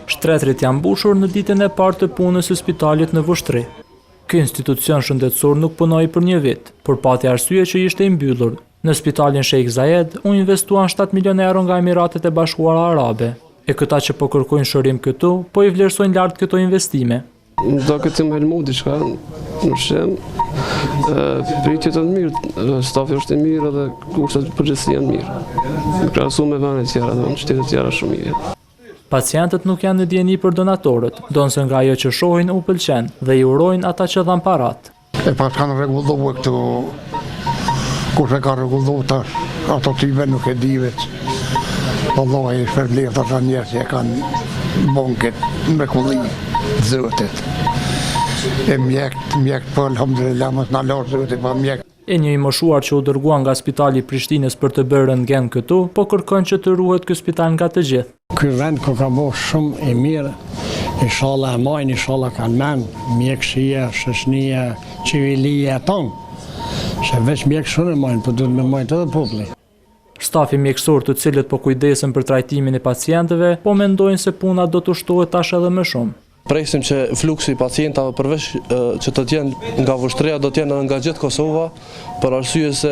Shtretrit janë mbushur në ditën e parë të punës së spitalit në Vushtri. Ky institucion shëndetësor nuk punoi për një vit, por pati arsye që ishte i mbyllur. Në spitalin Sheikh Zayed u investuan 7 milionë euro nga Emiratet e Bashkuara Arabe. E këta që po kërkojnë shërim këtu, po i vlerësojnë lart këto investime. Do këtë më helmu diçka në shem, pritjet të mirë, stafi është i mirë dhe kushtet përgjithësi janë mirë. Në krahasim me vende tjera, në qytete tjera shumë mirë. Pacientët nuk janë në dieni për donatorët, donse nga ajo që shohin u pëlqen dhe i urojnë ata që dhan parat. E pas kanë rregulluar këtu, kush e ka rregulluar tash, ato tyve nuk e di veç. Vallahi e shpërblet ata njerëz që kanë bonket mrekulli zotit. E mjekt po alhamdulillah mos na lor zoti pa mjekt. E një i moshuar që u dërguan nga spitali i Prishtinës për të bërë rentgen këtu, po kërkon që të ruhet ky spital nga të gjithë. Ky vend ku ka bërë shumë e mirë, inshallah e majnë, inshallah kanë mend, mjekësia, shoqënia, civilia tonë. Se veç mjekësun e majnë, po duhet me majtë edhe populli. Stafi mjekësor të cilët po kujdesen për trajtimin e pacientëve, po mendojnë se puna do të ushtohet tash edhe më shumë. Presim që fluksi i pacientave përveç që të tjenë nga Vushtria do tjenë nga gjithë Kosova, për arsye se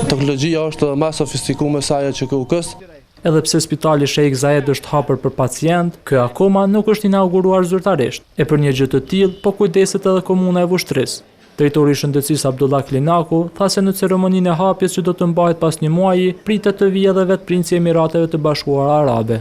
teknologjia është më sofistikuar se ajo që KUK-s. Edhe pse spitali Sheikh Zayed është hapur për pacient, ky akoma nuk është inauguruar zyrtarisht. E për një gjë të tillë po kujdeset edhe komuna e Vushtrisë. Drejtori i shëndetësisë Abdullah Klinaku tha se në ceremoninë e hapjes që do të mbahet pas një muaji, pritet të vijë edhe vetë princi i Emirateve të Bashkuara Arabe.